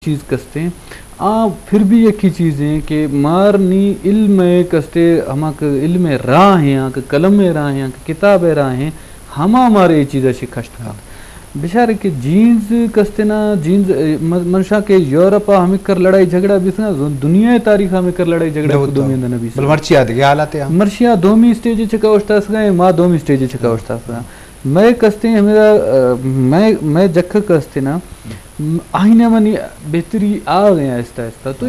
چیز کستے پھر بھی ایک ہی چیز ہیں کہ مارنی علم کستے ہما کہ علم راہ ہیں کہ قلم راہ ہیں کہ کتاب راہ ہیں ہما ہمارے یہ چیزیں شکشت کا بیچارے کہ جینز کستے نا جینز منشا کے یورپ ہمیں کر لڑائی جھگڑا بھی سنا دنیا تاریخ ہمیں کر لڑائی جھگڑا دومی اندر نبی بل مرچیا دے حالات ہیں مرشیا دومی سٹیج چکا وشتا سگا ما دومی سٹیج چکا وشتا سگا میں کستے ہیں میرا میں جکھ کستے نا آئینہ منی بہتری آ گیا آہستہ آہستہ تو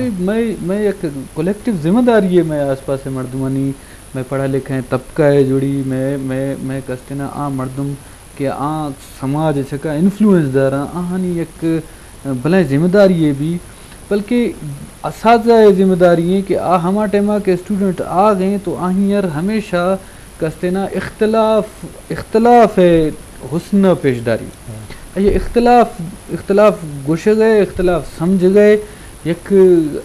میں ایک کولیکٹیو ذمہ داری ہے میں آس پاس مردمانی میں پڑھا لکھا ہے طبقہ ہے جڑی میں کستے نا مردم کہ سماج چھکا انفلوئنس دار آہانی ایک بھلے ذمہ داری ہے بھی بلکہ اساتذہ ذمہ داری ہے کہ ہما ٹائمہ کے اسٹوڈنٹ آ گئے تو آہنیر ہمیشہ کستے نا اختلاف ہے حسن پیشداری یہ اختلاف گوش گئے اختلاف سمجھ گئے یک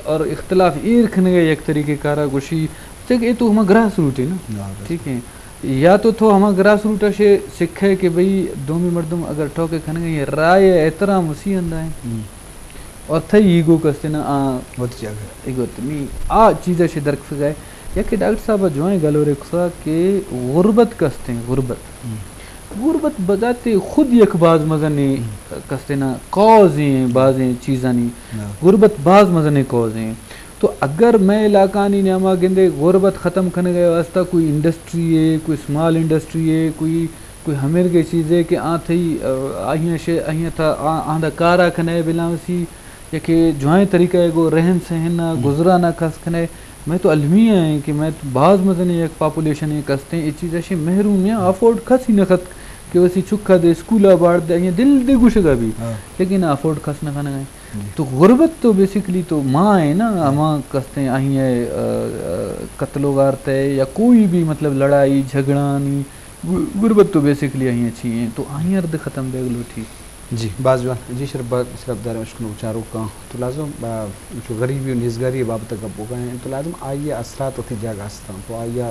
اور اختلاف کھن گئے یک طریقے کارا گوشی یہ تو ہما گراس روٹ ہے نا ٹھیک ہے یا تو ہما گراس روٹ سے سکھے کہ بھئی دومی مردم اگر ٹھوکے کھن گئے یہ رائے احترام اسی اندہ ہیں اور تھئی ایگو کستے نا ایگو تمی چیزیں سے درک گئے یا کہ ڈاکٹر صاحب جوائیں گلو رکھسا کہ غربت کستے ہیں غربت بذات خود یک باز مزنے کستے نا کوز ہیں بازیں چیزانی غربت باز مزنے کوز ہیں تو اگر میں علاقہ نہیں ناما گندے غربت ختم کرنے گئے واسطہ کوئی انڈسٹری ہے کوئی اسمال انڈسٹری ہے کوئی ہمیر کے چیز ہے کہ تھی آہیاں تھا آندہ کارا کھنے بلاوسی یا کہ جوائیں طریقہ ہے گو رہن سہن گزرانا کس کھنے میں تو علمیہ ہیں کہ میں تو بعض مزنے ایک پاپولیشن ہے کستے ہیں یہ چیز ایسی محروم ہیں افورڈ کھس ہی نخت کہ ویسی چکا دے اسکولہ باڑ دے یہ دل دے گوشے گا بھی لیکن افورڈ کھس نہ کھانا گئے تو غربت تو بیسیکلی تو ماں ہے نا ماں کستے ہیں آہیاں قتل و غارت ہے یا کوئی بھی مطلب لڑائی جھگڑانی غربت تو بیسیکلی آہیاں اچھی ہیں تو آہیاں رد ختم دے گلو ٹھیک جی بعض جوان جی شرف دار مشکل اچاروں کا تو لازم جو غریبی و نیزگاری بابت کا پوکا ہیں تو لازم آئیے اثرات ہوتی جگہ ہستاں تو آئیے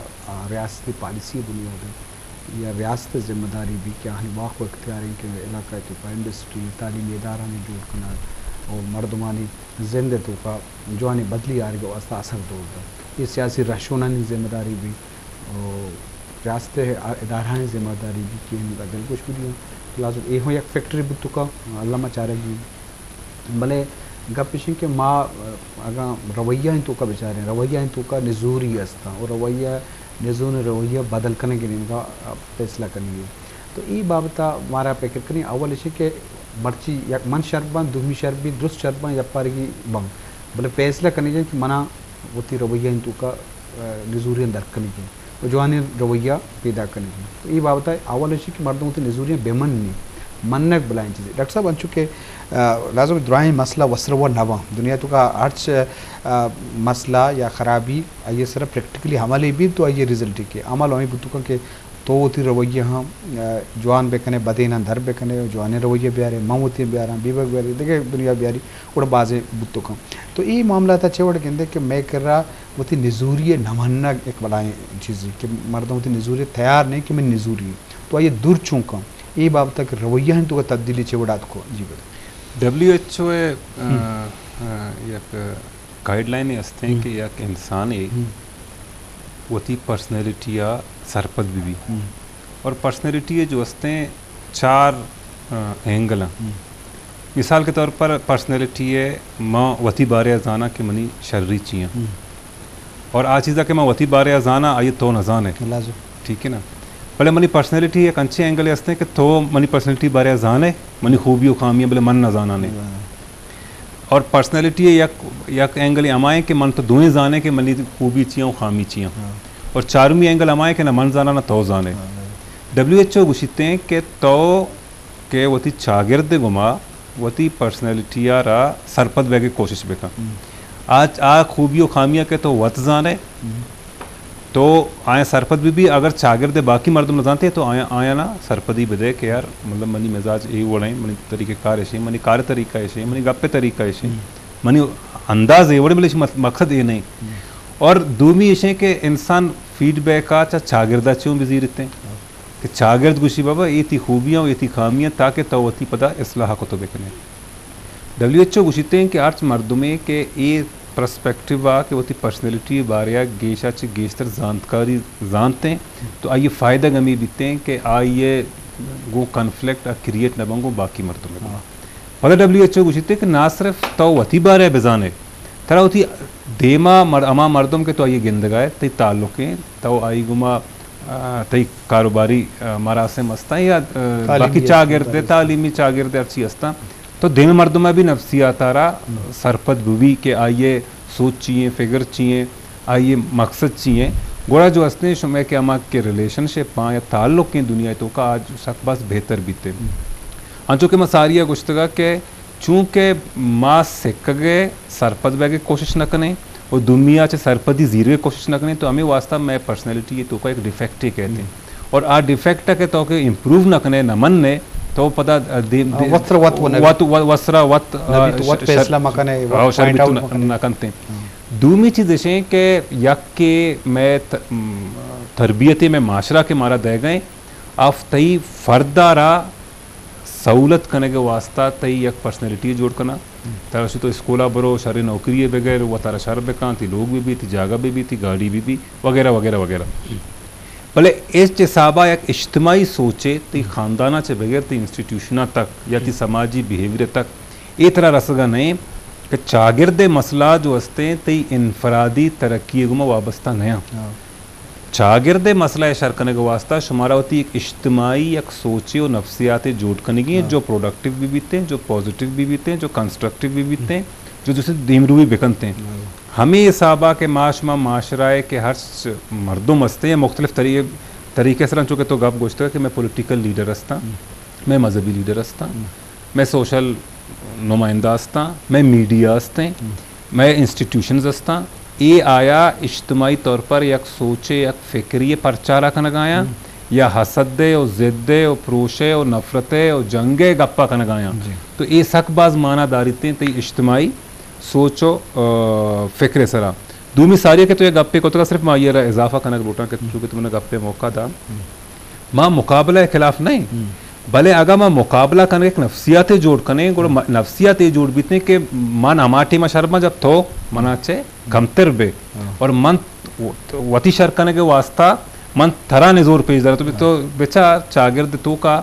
ریاستی پالیسی بنیاد یا ریاست ذمہ داری بھی کیا ہے واقع اختیار ہیں کہ علاقہ تو کا انڈسٹری تعلیمی ادارہ میں جوڑ کرنا اور مردمانی زندہ تو کا جوانی بدلی آ رہی ہے واسطہ اثر دو یہ سیاسی رہشونانی ذمہ داری بھی اور ریاست ادارہ ذمہ داری بھی کہ ان کا دل کچھ بھی لازم یہ ہو یک فیکٹری بھی کا علامہ چارے گی بھلے گپ پیشیں کہ ماں اگر رویہ ہیں تو کا بیچارے ہیں رویہ ہیں تو کا نزوری ہستا اور رویہ نزون رویہ بدل کرنے کے لیے ان کا فیصلہ کرنی ہے تو یہ بابتا ہمارا فکر کریں اول اسے کہ مرچی یا من شربان دومی شربی درست شربان یا پارگی بم بھلے فیصلہ کرنے جائیں کہ منع ہوتی رویہ ہیں تو کا نزوریاں درک کرنے کی جوانی رویہ پیدا کرنے کی تو یہ بابتا ہے اول اسے کہ مردوں ہوتی نزوریاں بے من نہیں منک بلائیں چیزیں ڈاکٹر صاحب ان چکے لازم درائیں مسئلہ وسر و نوا دنیا تو کا ہرچ مسئلہ یا خرابی یہ سر پریکٹیکلی عملی بھی تو یہ رزلٹ کے عمل ہمیں بتوں کہ تو ہوتی رویہ ہاں جوان بے کنے بدینہ در بے کنے جوانے رویہ بیارے موتی بیارا بیوک بیارے دیکھے دنیا بیاری اور بازے بتوں کا تو یہ معاملہ تھا چھوڑ کے کہ میں کر رہا وہ تھی نزوری نمانا ایک بلائیں چیزیں کہ مردوں ہوتی نزوری تیار نہیں کہ میں نزوری تو یہ دور چونکا یہ بابتا کہ رویہ ہیں تو تبدیلی چھوڑات کو جی بتا WHO یک گائیڈ لائن ہستے ہیں کہ یک انسان ہے وہ تھی پرسنالٹی یا سرپد بھی اور پرسنالٹی جو ہستے ہیں 4 اینگل ہیں مثال کے طور پر پرسنالٹی ہے ماں وتی بارے ازانا کہ منی شرری چیاں اور چیزا کہ ماں وتی بارے ازانا آئیے تو نزان ہے ٹھیک ہے نا بھلے منی پرسنالٹی ایک انچے اینگل ہستے ہیں کہ تو منی پرسنالٹی بارے ازان ہے منی خوبی و خامیاں بھلے من نزانا نے اور پرسنالٹی یک اینگل امائیں کہ من تو دوئیں زانے کہ منی خوبی چیاں و خامی چیاں اور 4ویں اینگل امائیں کہ نہ من زانا نہ تو زانے WHO گوشتے ہیں کہ تو کہ وہ تی چاگرد گما وہ تی پرسنالٹی را سرپد بے کے کوشش بکا آج خوبی و خامیاں کہ تو وط زانے تو آیا سرپد بھی اگر چاگرد باقی مردم نہ جانتے تو آیا نا سرپدی بدے کہ یار مطلب منی مزاج یہ وڑیں منی طریقہ کار ایسے منی کار طریقہ ایسے منی گپے طریقہ ایسے منی انداز ہے وڑے بلے مقصد یہ نہیں اور دومی ایسے کہ انسان فیڈ بیک کا چاگردہ چوں بھی زیرتے ہیں کہ چاگرد گوشی بابا یہ تھی خوبیاں یہ تھی خامیاں تاکہ تو وہ تھی پتہ اصلاح کو تو بکنے WHO گوشتے ہیں کہ آرچ مردمے کے اے پرسپیکٹیو آ کہ وہ تی پرسنالٹی باریا گیشا چھ گیشتر زانتکاری زانتے ہیں تو آئیے فائدہ گمی بیتے ہیں کہ آئیے گو کنفلکٹ کریٹ نہ بنگو باقی مردمے پتہ WHO گوشتے ہیں کہ نہ صرف تو وتی بارے بزانے ترا ہوتی دیما اما مردم کے تو آئیے گندگائے تی تعلقیں تو آئی گما تی کاروباری مراسم ہستا یا باقی چاگردے تعلیمی چاگردے اچھی ہستا تو دیم مردمہ بھی نفسیاتارا سرپد بوی کہ آئیے سوچ چیئیں فگر چیئیں آئیے مقصد چیئیں گوڑا جو ہستے شمع کے اما کے ریلیشن شپ پاں یا تعلق کی دنیا تو کا آج سک بس بہتر بیتے انچو کہ مساریہ گشتگا کہ چونکہ ماں سکگے سرپد بے کے کوشش نہ کریں اور دنیا چے سرپدی زیرے کوشش نہ کریں تو ہمیں واسطہ میں پرسنالٹی یہ تو کا ایک ڈیفیکٹ ہی کہتے ہیں اور آ ڈیفیکٹ کے تو کہ امپروو نہ کریں نہ مننے تو پتہ وسرا وط فیصلہ مکنے نہ کرتے ہیں دومی چیز ہے کہ یک کے میں تربیتی میں معاشرہ کے مارا دے گئے آف تئی فردارا سہولت کرنے کے واسطہ تئی یک پرسنالٹی جوڑ کرنا ترسی تو اسکولا برو شہر نوکری بغیر وہ تارا شہر بکان تھی لوگ بھی تھی جاگہ بھی تھی گاڑی بھی وغیرہ وغیرہ وغیرہ بھلے اس چسابہ یک اجتماعی سوچے تی خاندانہ چے بغیر تی انسٹیٹیوشنہ تک یا تی سماجی بیہیویر تک ای طرح رسگا نہیں کہ چاگرد مسئلہ جو ہستے ہیں تی انفرادی ترقی گما وابستہ نیا چاگرد مسئلہ شرکنے کے واسطہ شمارا ہوتی ایک اجتماعی ایک سوچے اور نفسیاتیں جوڑ کرنے کی ہیں جو پروڈکٹیو بھی بیتے ہیں جو پازیٹیو بھی بیتے ہیں جو کنسٹرکٹیو بھی بیتے ہیں جو جسے دیمروی بکنتے ہیں ہمیں یہ صحابہ کے معاشرہ کے ہر مردم ہستے ہیں مختلف طریقے سے چونکہ تو گپ گوشتا ہے کہ میں پولیٹیکل لیڈر ہستا میں مذہبی لیڈر ہستا میں سوشل نمائندہ ہستا میں میڈیا ہستے میں انسٹیٹیوشنز ہستا یہ آیا اجتماعی طور پر یک سوچے یک فکری پرچارہ کنگایا یا حسد دے اور ضد دے اور پروشے اور نفرتے اور جنگے گپا کنگایا تو یہ سک باز معنی داریتے ہیں تی اجتماعی سوچو فکر سرا دومی ساری کہ تو یہ گپے کو تو صرف ماں یہ اضافہ کنگ روٹا کہ چونکہ تم نے گپے موقع دا ماں مقابلہ خلاف نہیں بھلے اگر ماں مقابلہ کرنے ایک نفسیاتیں جوڑ کرنے نفسیاتیں جوڑ بیتنے کہ من اماٹی ما شرما جب تھو منا چے کمتر بے اور من وطی شر کرنے کے واسطہ من تھرا نزور پیش دارا تو بچا چاگرد تو کا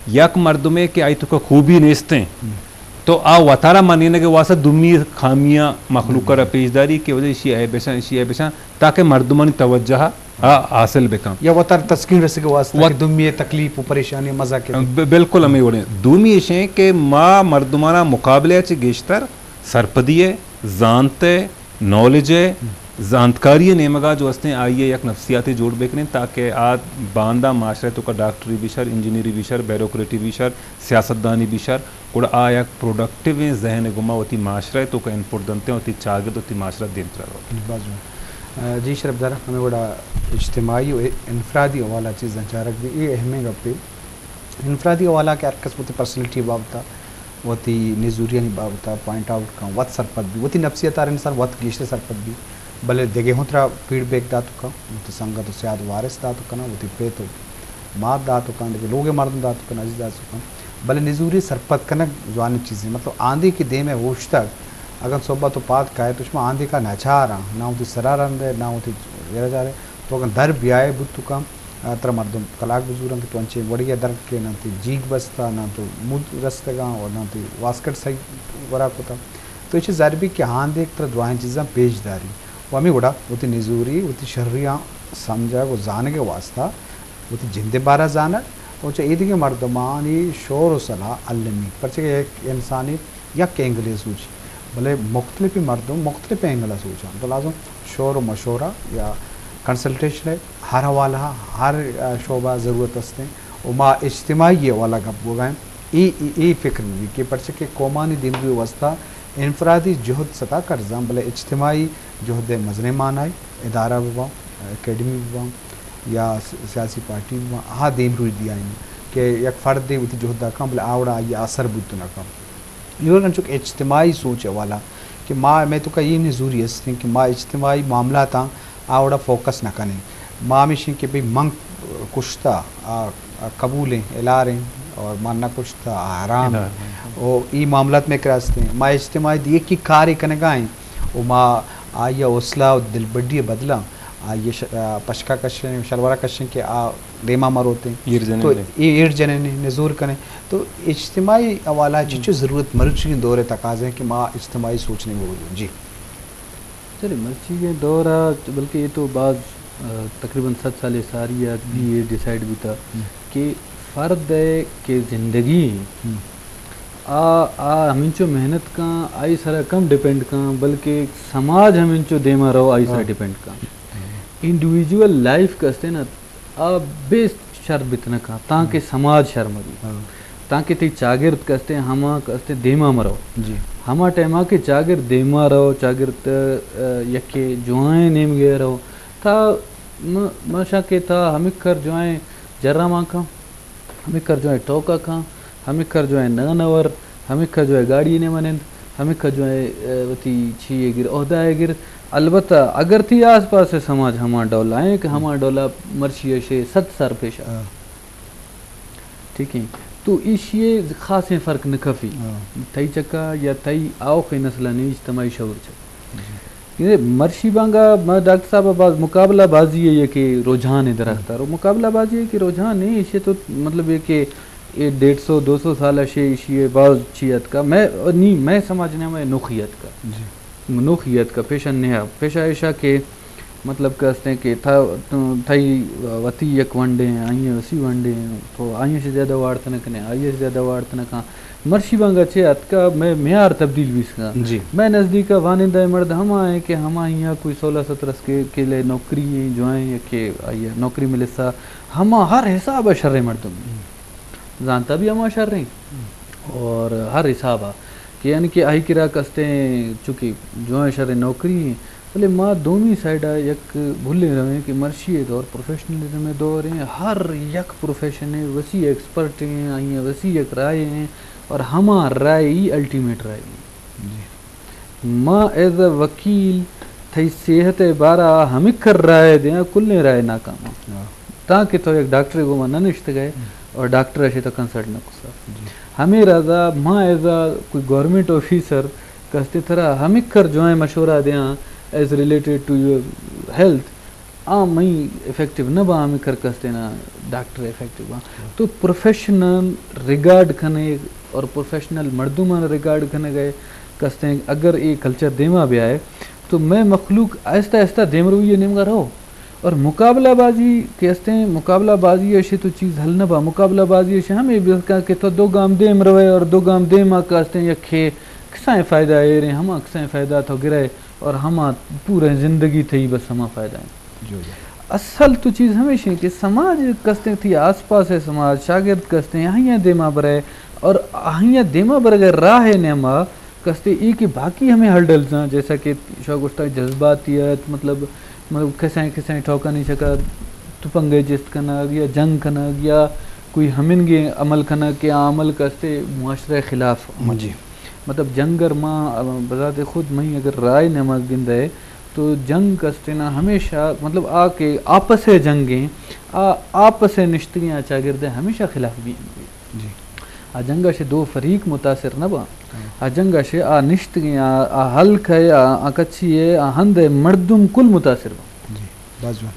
یک مردمے کہ آئی تو کا خوبی نیستیں تو آ وطارا منینے کے واسطہ دمی خامیاں مخلوق را پیش داری کی وجہ اسی اے بیشان تاکہ مردمانی توجہ حاصل بکام یا وطار تسکین رسے کے واسطہ دمی تکلیف و پریشانی مزہ کے بالکل ہمیں وڑیں دومی اشیں کہ ما مردمانا مقابلے چے گیشتر سرپدیے زانتے نالجے زانتکاری نیمگا جو ہستے آئیے یک نفسیاتی جوڑ بکنے تاکہ آد باندہ معاشرے تو کا ڈاکٹری بھی شر انجینئری بھی شر بیروکریٹی بھی شر سیاستدانی بھی شر اور آیا پروڈکٹیو ذہن گما ہوتی معاشرے تو کا انپوٹ دنتے ہوتی چاگرد ہوتی معاشرہ دینت رہا ہوتی جی شرف دارہ ہمیں بڑا اجتماعی و انفرادی حوالہ چیزیں چارک دی یہ اہمی گپے انفرادی حوالہ کے ارکس ہوتی پرسنلٹی بابتا ہوتی نزوریانی بابتا پوائنٹ آؤٹ کام وط سرپد بھی ہوتی نفسیت آر انسان وط گیشتے سرپد بھی بلے دیگے ہوں ترا فیڈ بیک داتو کا ہوتی سنگا تو سیاد وارث داتو کنا ہوتی پیتو مات داتو کنا دیگے لوگ مردم داتو کنا عزیز داتو کنا بلے نزوری سرپد کنا جوانی چیزیں مطلب آندھی کی دے میں ہوش تک اگر صبح تو پات کھائے تو اس میں آندھی کا نچا رہا نہ ہوتی سرا رندے نہ ہوتی ویرہ جا رہے تو اگر در بیائے بود تو کام ترا مردم کلاک بزورن تو انچے وڑیا درد کے نہ تی جیگ بستا نہ تو مود رستگاں اور نہ تی واسکٹ صحیح وراک ہوتا تو یہ ضربی کہ ہاں دیکھ تر دعائیں چیزاں پیش داری وہ ہمیں گوڑا ہوتی نزوری ہوتی شرریاں سمجھا وہ زانے کے واسطہ ہوتی جندے بارہ زانا اور چاہے ایدھے کے مردمانی شور و صلاح علمی پرچہ کہ ایک انسانی یک اینگلے سوچ بلے مختلف مردم مختلف اینگلہ سوچا تو لازم شور و مشورہ یا کنسلٹیشن ہے ہر حوالہ ہر شعبہ ضرورت ہستے ہیں اور ما اجتماعی والا گپ ہو گئے ای فکر بھی کہ پرچہ کہ قومانی دن بھی واسطہ انفرادی جہد سطح کر زم بلے اجتماعی جہد مزنے معنی ادارہ بھی باؤں اکیڈمی بھی باؤں یا سیاسی پارٹی بھی باؤں ہاں دیم روی دیا ہے کہ یک فرد دے ہوتی جہد دا کام بلے آوڑا یہ اثر بودتو نہ کام یہ کن چک اجتماعی سوچ والا کہ میں تو کا یہ نزوری ہے کہ ما اجتماعی معاملات آوڑا فوکس نہ کریں ما ہمیشہ کہ بھئی منگ کشتا قبولیں الاریں اور ماننا کچھ تھا آرام اور ای معاملات میں کراستے ہیں ماں اجتماعی دیے کی کاری کنگائیں وہ ماں آیا حوصلہ دل بڑی بدلا آئیے پشکا کشن شلوارہ کشن کے دیما مر ہوتے ہیں تو ایٹ جنے نزور کریں تو اجتماعی حوالہ چیچو ضرورت مرچی دور تقاضے ہیں کہ ماں اجتماعی سوچنے میں بولوں جی چلے مرچی کے دور بلکہ یہ تو بعض تقریباً 7 سال ساریات بھی یہ ڈیسائیڈ بھی تھا کہ فرد ہے کہ زندگی ہمینچو محنت کا آئی سارا کم ڈیپینڈ کا بلکہ سماج ہمینچو دیما رہو آئی سارا ڈیپینڈ کا انڈیویجول لائف کستے نا بیس شر بتنا کا تاکہ سماج شر مری تاکہ تی چاگرد کستے ہما کستے دیما مرو جی ہما ٹائما کے چاگرد دیما رہو چاگرد یکے جوائیں نیم گئے رہو تھا مشا کے تھا ہمیں کر جوائیں جرہ ماں کا ہمیں کر جو ہے ٹوکا کھاں ہمیں کر جو ہے نور ہمیں کر جو ہے گاڑی نے منند ہمیں کر جو ہے وتی چھیے گر عہدہ گر البتہ اگر تھی آس پاس سے سماج ہما ڈولا آئیں کہ ہما ڈولا مرشی شے 7 سار پیشہ ٹھیک ہے تو یہ خاص فرق نکفی تھئی چکا یا تھئی آؤ کے نسلہ نہیں اجتماعی شعور چکا مرشی بانگا میں ڈاکٹر صاحب بعض مقابلہ بازی ہے یہ کہ رجحان ادھر رکھتا ہے مقابلہ بازی ہے کہ رجحان نہیں اسے تو مطلب یہ کہ 150-200 سال اشے اشیے بعض چیت کا میں سمجھنے میں نوخیت کا نوخیت کا پیشہ نیا پیشہ ایشا کہ مطلب کہتے ہیں کہ تھئی وتی یک ونڈے ہیں آئیں وسی ونڈے ہیں تو آئیں سے زیادہ وارت نہ کنے آئیے سے زیادہ وارت نہ کہاں مرشی بانگا چیت کا میں معیار تبدیل بھی سکا جی میں نزدیک وانندہ مرد ہم آئیں کہ ہم آئیں کوئی 16-17 کے لئے نوکری ہیں جو آئیں کہ آئیے نوکری ملے سا ہم ہر حساب شر مردم جانتا بھی ہم شر رہیں اور ہر حساب کہ یعنی کہ آئی کرا کستے ہیں چونکہ جو ہیں شر نوکری ہیں بلے ماں دونوں سائڈ یک بھولے رہے کہ مرشی ہے دور پروفیشنلزم میں دور ہیں ہر یک پروفیشن ہے وسیع ایکسپرٹ ہیں آئیں وسیع ایک رائے ہیں اور ہما رائے ہی الٹیمیٹ رائے ہیں ماں ایز اے وکیل تھئی صحت بارہ ہمیں کر رائے دیں کل نے رائے ناکام تاکہ تو ایک ڈاکٹر کو ماں نشت گئے اور ڈاکٹر ایسے تو کنسلٹ نہ کسا ہمیں رضا ماں ایز اے کوئی گورنمنٹ آفیسر کہتے طرح ہمیں کر جو ہے مشورہ دیں as related to your health میں افیکٹو نہ با ہمیں کر کہتے نا ڈاکٹر افیکٹو با تو پروفیشنل ریگارڈ کھنے اور پروفیشنل مردمان ریگارڈ کھنے گئے کہتے ہیں اگر یہ کلچر دیما بھی آئے تو میں مخلوق آہستہ آہستہ دیم رویے نمگا رہو اور مقابلہ بازی کہتے ہیں مقابلہ بازی ایسے تو چیز حل نہ با مقابلہ بازی ایسے ہمیں بھی کہا کہ تو 2 گام دیم روے اور 2 گام دیم کہتے ہیں یا کھے کسائیں فائدہ آئے رہے ہما کسائیں فائدہ تو گرائے اور ہما پورے زندگی تھی بس ہما فائدہ ہیں اصل تو چیز ہمیشہ کہ سماج کستے تھی آس پاس ہے سماج شاگرد کستے ہیں آہیاں دیما برائے اور آہیاں دیما برگر راہ ہے نعمہ کستے ای کہ باقی ہمیں ہرڈلز ہیں جیسا کہ شاگرد جذباتیت مطلب کسائیں ٹھوکا نہیں سکا تپنگے جست کنا یا جنگ کنا یا کوئی ہمنگے عمل کنا کہ عمل کستے معاشرہ خلاف جی مطلب جنگر ماں بذات خود میں اگر رائے نماز گند ہے تو جنگ کستے نا ہمیشہ مطلب کے آپس جنگیں آپس نشتگیاں چاگردیں ہمیشہ خلاف بھی جی جنگا سے 2 فریق متاثر نہ با جنگا سے نشتگیاں حلق ہے کچھی ہے ہند مردم کل متاثر با جی بازوان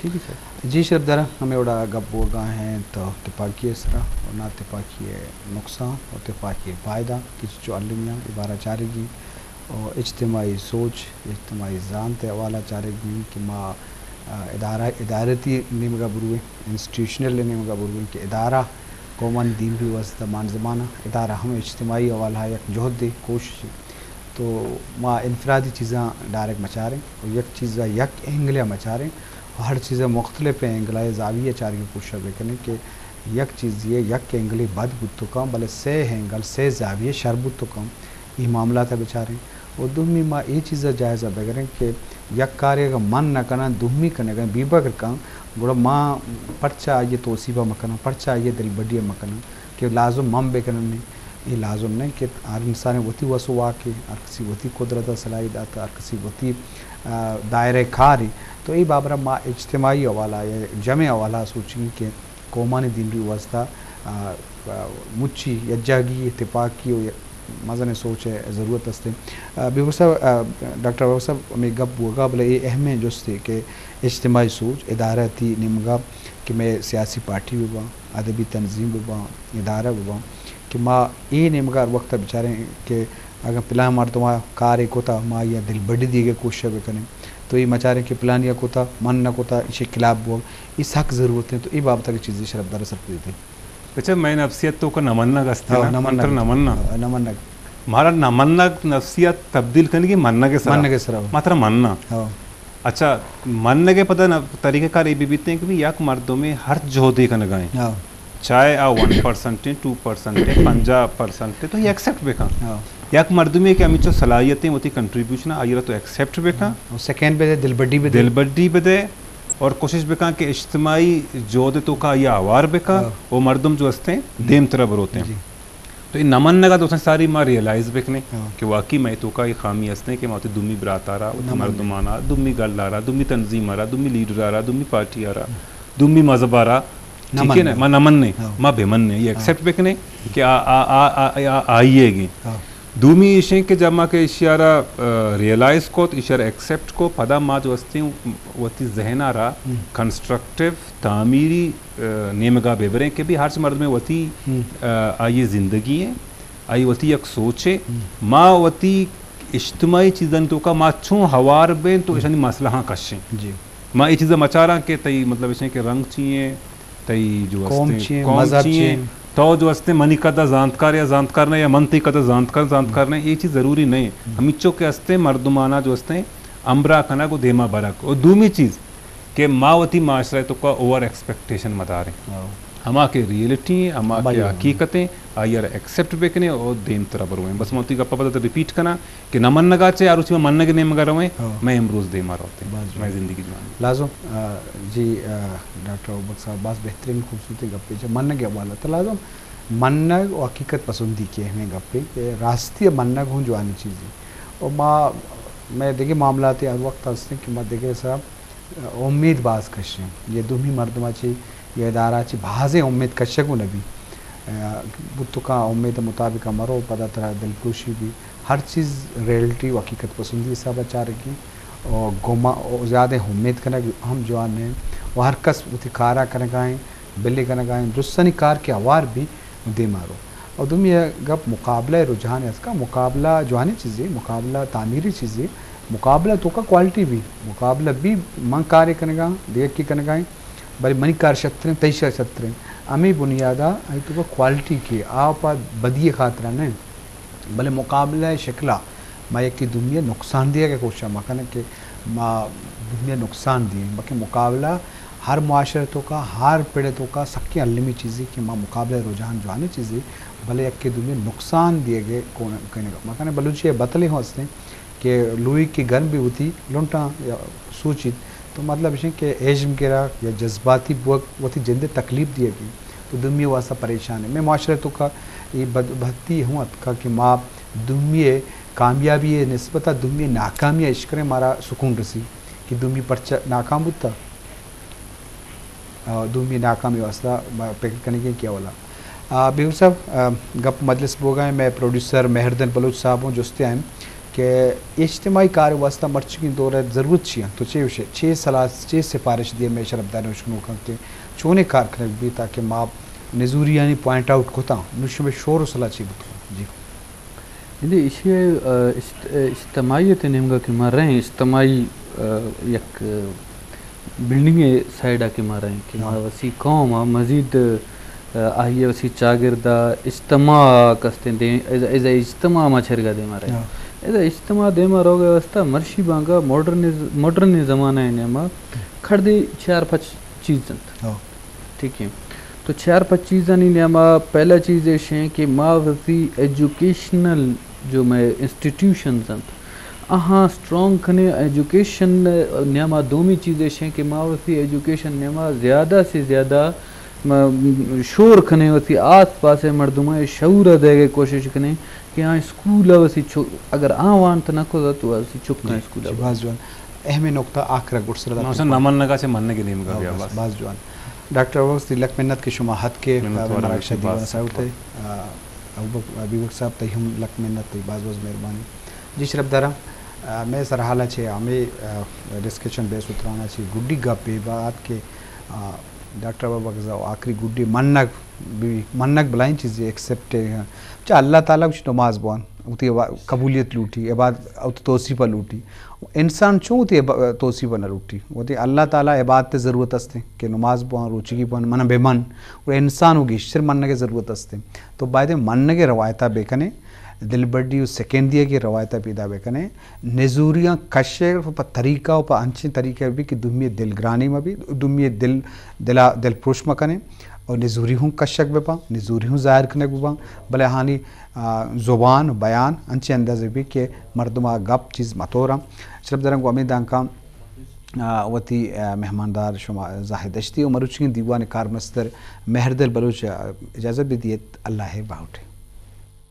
ٹھیک ہے سر جی شرف درہ ہمیں اڑا گپ ہوگا ہیں تو اتفاقی اسرا اور نہ اتفاقی نقصان اور اتفاقی فائدہ کچھ جو علمیہ عبارہ چارے گی اور اجتماعی سوچ اجتماعی ذانت حوالہ چارے گی کہ ماں ادارتی نمگا بروے انسٹیٹیوشنل نمگا بروے کہ ادارہ قومان دین بھی واسطہ مان زمانہ ادارہ ہمیں اجتماعی حوالہ یک جہد دے کوشش تو ماں انفرادی چیزاں ڈائریکٹ مچا رہے ہیں اور یک چیزاں یک اینگلیاں مچا رہے ہیں اور ہر چیزیں مختلف اینگلائے زاویہ چار کی کوشش بکنے کہ یک چیز یہ یک اینگلی بد بود تو کم بلے 3 اینگل 3 زاویہ شر بود تو کم یہ معاملات ہے بچاریں اور دومی ماں یہ چیزیں جائزہ بگریں کہ یک کاری کا من نہ کرنا دومی کرنے گا بیبا کر کام گوڑا ماں پرچہ آئیے توصیبہ مکنا پرچہ آئیے دل بڑی مکنا کہ لازم مم بے کرنا نہیں یہ لازم نہیں کہ ہر انسان وتی وسو واقع ہر کسی وتی قدرت صلاحیت ہر کسی وتی دائرہ کاری تو یہ بابرہ ماں اجتماعی حوالہ یا جمع حوالہ سوچیں کہ قومان دین بھی واسطہ مچی یجاگی اتفاقی مزن سوچ ہے ضرورت ہستے بیور صاحب ڈاکٹر بیور صاحب میں گپ ہوگا بلے یہ اہم ہے جوستے کہ اجتماعی سوچ ادارتی نمگا کہ میں سیاسی پارٹی ببا ادبی تنظیم ببا ادارہ ببا کہ ماں یہ نمگا وقت بیچارے کہ اگر پلان مردما کار ایک ہوتا ماں یا دل بڑی دی گئے کوشش بکنے تو یہ مچارے کہ پلان یا کوتا من نہ کوتا اسے خلاف بول اس حق ضرورت ہے تو یہ بابت کی چیزیں شرف دار سر دیتے اچھا میں نفسیت تو کا نمنگ استے نمنگ ہمارا نمنگ نفسیت تبدیل کرنے کی مننا کے سر ماترا مننا اچھا مننے کے پتہ طریقہ کار یہ بھی بیتے ہیں کہ یک مردوں میں ہر جو دے کا نگائیں چاہے 1% 2% 50% تو یہ ایکسیپٹ بکا یک مردوں میں کہ ہمیں جو صلاحیتیں ہوتی کنٹریبیوشن آئیرہ تو ایکسیپٹ بکا سیکنڈ پہ دل بڑی بے دے اور کوشش بکا کہ اجتماعی جو دے تو کا یا آوار بکا وہ مردم جو ہستے ہیں دیم طرح بروتے ہیں تو یہ نمن نگا دوسرے ساری ماں ریئلائز بکنے کہ واقعی میں تو کا یہ خامی ہستے ہیں کہ ماں دمی برات آ رہا مردم آنا دمی گل آ رہا دمی تنظیم آ رہا دمی لیڈر آ رہا دمی پارٹی آ رہا دمی مذہب آ رہا ٹھیک ہے نا ماں نمن نے ماں بے من نے یہ ایکسیپٹ بکنے کہ آئیے گی دومی ایشیں کہ جب ماں کے اشارہ ریئلائز کو تو اشارہ ایکسیپٹ کو پدا ماں جو ہستے ہیں وہ تی ذہن آ رہا کنسٹرکٹیو تعمیری نیمگاہ بیبریں کہ بھی ہر سے مرد میں وہ تی آئیے زندگی ہے آئی وہ تی ایک سوچ ہے ماں وہ تی اجتماعی چیزیں تو کا ماں چھوں ہوار بیں تو اشانی مسئلہ ہاں کشیں جی ماں یہ چیزیں مچا رہا کہ تی مطلب اشیں کہ رنگ چیئیں تی جو قوم چیئیں تو جو ہستے منی قدر زانتکار یا زانتکار نہیں یا منتی قدر زانتکار نہیں یہ چیز ضروری نہیں ہمیچوں کے ہستے مردمانہ جو ہستے ہیں امبرا کنا کو دیما برک اور دومی چیز کہ ماوتی معاشرہ تو کا اوور ایکسپیکٹیشن مدار ہیں ہما کے ریئلٹی ہیں ہما کے حقیقتیں آئیر ایکسیپٹ بکنے اور دیم طرح برویں بس موتی کا پتہ ریپیٹ کرنا کہ نہ من نگا چاہے اور اسی میں مننے کے نیم مگا رویں میں امروز دیم آ رہا ہوتے ہیں میں زندگی جوان لازم جی ڈاکٹر ابوبکر صاحب باس بہترین خوبصورتی گپے جو مننے کے حوالہ تو لازم مننگ و حقیقت پسندی کے ہمیں گپے کہ راستی مننگ ہوں جو آنی چیزیں اور میں دیکھے معاملات ہر وقت ہستے کہ میں دیکھے صاحب امید باز کشیں یہ دومی مردمہ چی یہ ادارہ چی بازیں امید کشگو نبی بتو کا امید مطابق مرو پتہ طرح دلکوشی بھی ہر چیز ریئلٹی و حقیقت پسندی صاحب اچھا رکھی اور گما زیادہ امید کرنا کہ ہم جوان ہیں وہ ہر کس اتی کارا کرنے گائیں بلے کرنے گائیں درستنی کار کے اوار بھی دے مارو اور تم یہ گپ مقابلہ رجحان ہے اس کا مقابلہ جوانی چیزیں مقابلہ تعمیری چیزیں مقابلہ تو کا کوالٹی بھی مقابلہ بھی من کارے کرنے گا دیکھ کی کرنے گائیں بھائی منی کار شتریں تیشہ شتریں ہمیں بنیادہ تو کا کوالٹی کی آپ بدی خاطرہ نہیں بھلے مقابلہ شکلہ میں ایک کی دنیا نقصان دیا کہ کوشش مکانا کہ دنیا نقصان دیے باقی مقابلہ ہر معاشرتوں کا ہر پیڑتوں کا سب کی علمی چیزیں کہ مقابلہ رجحان جو آنے چیزیں بھلے ایک کی دنیا نقصان دیے گئے کہنے کا مکانا بلوچی بتلے ہوں ہستے کہ لوئی کی گن بھی ہوتی لونٹا یا سوچت تو مطلب ہے کہ ایجم کے رہا یا جذباتی وہ تھی جندے تکلیف دیے گئی تو دنیا واسطہ پریشان ہے میں معاشرتوں کا یہ بھتی ہوں کا کہ ماں دنیا کامیابی ہے نسبتہ دنیا ناکامی عشقریں مارا سکون رسی کہ دنیا پرچہ ناکام ہوتا دنیا ناکامی واسطہ پیکٹ کرنے کے کیا والا بیور صاحب گپ مجلس بوگائیں میں پروڈیوسر مہردن بلوچ صاحب ہوں جوستے ہیں کہ اجتماعی کار واسطہ مرچ کی دور ہے ضرورت چیئے تو چھ سفارش دیے میں شرفدار نوشکنوں کا کہ چونے کار کرنے بھی تاکہ ماں نظوری یعنی پوائنٹ آؤٹ ہوتا نوشن میں شور و صلاح چی بتاؤں جی جی اسے اجتماعیت نمگا کہ مار رہے ہیں اجتماعی یک بلڈنگ سائڈ کے مار رہے ہیں کہ مار وسیع قوم مزید آئیے وسیع چاگردہ اجتماع کستے دیں ایزا اجتماع مچھرگا دے مار رہے ہیں ایسا اجتماع دے مار ہو گئے واسطہ مرشی بانگا ماڈرن زمانہ ہے نعمہ کھڑ دے 4-5 چیزیں ٹھیک ہے تو 4-5 چیزیں نہیں نعمہ پہلا چیز ہے کہ ماں وسیع ایجوکیشنل جو میں انسٹیٹیوشنز ہیں اہاں سٹرونگ کھنے ایجوکیشن نعمہ دومی چیزیں ہیں کہ ماں وسیع ایجوکیشن نعمہ زیادہ سے زیادہ شور کھنے وسیع آس پاس مردمہ شعور دے گئے کوشش کھنے کہ ہاں اسکول وسیع اگر آوان تو نہ کو تو وسیع چکنا اسکول باز جوان اہم نقطہ آخر گٹ سر نمن نگا سے مننے کے نیم کا بھی باز جوان ڈاکٹر وقت لک منت کے شما حد کے منت دیوان صاحب تے ابھی وقت صاحب تے ہم لک منت تے باز باز مہربانی. جی شرف دارا میں سرحالہ چھے ہمیں ڈسکشن بیس اترانا چھے گڈی گپے بات کے ڈاکٹر بابا کا آخری گڈی منک بلائیں چیزیں ایکسیپٹ ہے چاہ اللہ تعالیٰ کچھ نماز بوان ہوتی قبولیت لوٹی عبادت اوتی توصیفہ لوٹی انسان چوں ہوتی توصیفہ نہ لوٹی ہوتی اللہ تعالیٰ عبادت ضرورت استے کہ نماز بوان روچگی بوان من بے من اور انسان ہوگی صرف من کے ضرورت استے تو باید من کے روایتہ بے کنے دل بڑی سیکنڈ دیا کی روایتہ پیدا بے کنے نزوریاں کشے پا طریقہ و پا انچین طریقہ بھی کہ دمی دل گرانی میں بھی دمی دل پروش مکنے اور نزوری ہوں کشک بے پا نزوری ہوں ظاہر کنے گو بلے ہانی زبان بیان انچے اندازے بھی کہ مردمہ گپ چیز مطورا شرف درنگو امیدان کا وتی مہماندار شما زاہد اشتی و مروچین دیوان کار مستر مہردل بلوچ اجازت بھی دیت اللہ باؤٹے.